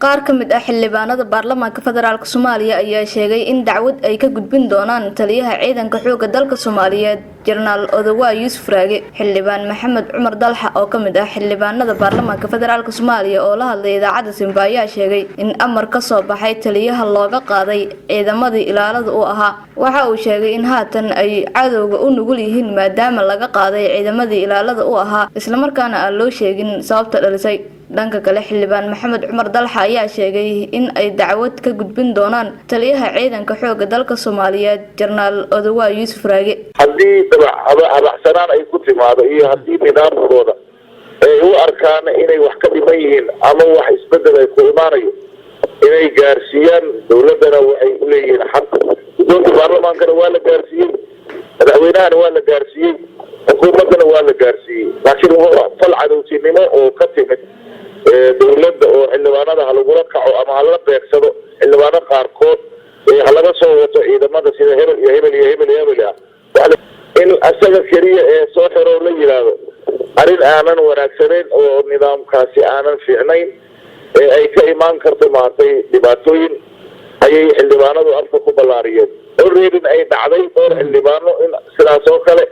qaar ka mid ah xildhibaanada baarlamaanka federaalka Soomaaliya ayaa sheegay in dacwad ay ka gudbin doonaan taliyaha ciidanka xoogga dalka Soomaaliyeed General Odawa Yuusuf Raage. Xildhibaan Maxamed Cumar Dalxa oo ka mid ah xildhibaanada baarlamaanka federaalka Soomaaliya oo la hadlay idaacadda Simba ayaa sheegay in amar ka soo baxay taliyaha looga qaaday ciidamadii ilaalada uu ahaa. Waxa uu sheegay in haatan ay cadowga u nugul yihiin maadaama laga qaaday ciidamadii ilaalada uu ahaa isla markaana aan loo sheegin sababta dhalisay. dhanka kale xildhibaan Maxamed Cumar Dalxa ayaa sheegay in ay dacwad ka gudbin doonaan taliyaha ciidanka xoogga dalka Soomaaliyeed General Odawa Yuusuf Raage. haddii dabacsanaan ay ku timaado iyo haddii nidaamkooda ay u arkaan inay wax ka dhiman yihiin ama wax isbedel ay ku imaanayo inay gaarsiiyaan dowladana waxay u leeyihiin xaq. guddoonka baarlamaankana waa la gaarsiiyey, madaxweynahana waa la gaarsiiyey, xukuumadana waa la gaarsiiyey. laakiin fal cadowtinimo oo ka timid dowladda oo xildhibaanada halagula kaco ama hala beegsado xildhibaano qaarkood halaga soo wato ciidamada sida hebel iyo hebel iyo hebel iyo hebel ah in asaga keliya ee soo xiro la yiraahdo arrin aanan wanaagsanayn oo nidaamkaasi aanan fiicnayn ay ka imaan karto maantay dhibaatooyin ayay xildhibaanadu afka ku ballaariyeen. already ay dhacday dhowr xildhibaano in sidaas oo kale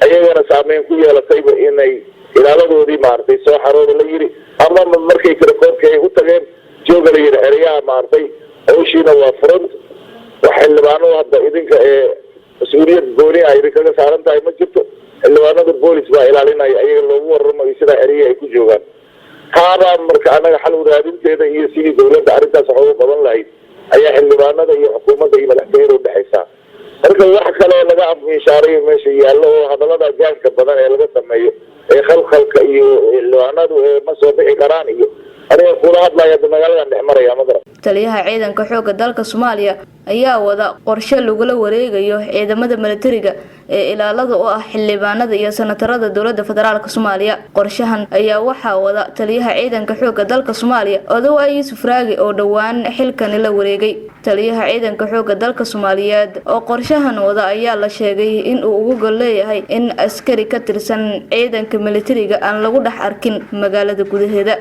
ayagana saameyn ku yeelatayba inay ilaaladoodii maartay soo xarooda la yiri ama markay kala koobka ay u tageen jooga la yiri xeriyaha maartay hawshiina waa front wax xildhibaano hadda idinka mas'uuliyad gooni ah idinkaga saaran tahay ma jirto. xildhibaanada boolis baa ilaalinaya ayaga loogu warramo sida xeriyaha ay ku joogaan. taabaa marka anaga xal wadaadinteeda iyo sidii dowladda arrintaas wax uga qaban lahayd ayaa xildhibaanada iyo xukuumadda iyo madaxtooyada u dhexaysaa. marka wax kale laga afmiishaarayo meesha yaallo oo hadallada gaanka badan ee laga sameeyo khalkhalka iyo xildhibaanadu ma soo bixi karaan iyo aniga kula hadlaya magaaladan dhex maraya madara. taliyaha ciidanka xoogga dalka Soomaaliya ayaa wada qorshe lagula wareegayo ciidamada militariga ee ilaalada u ah xildhibaanada iyo senatarada dowladda federaalka Soomaaliya. qorshahan ayaa waxa wada taliyaha ciidanka xoogga dalka Soomaaliya Odawa Yuusuf Raage oo dhawaan xilkan la wareegay. taliyaha ciidanka xoogga dalka Soomaaliyeed oo qorshahan wada ayaa la sheegay in uu ugu gol leeyahay in askari ka tirsan ciidanka militariga aan lagu dhex arkin magaalada gudaheeda.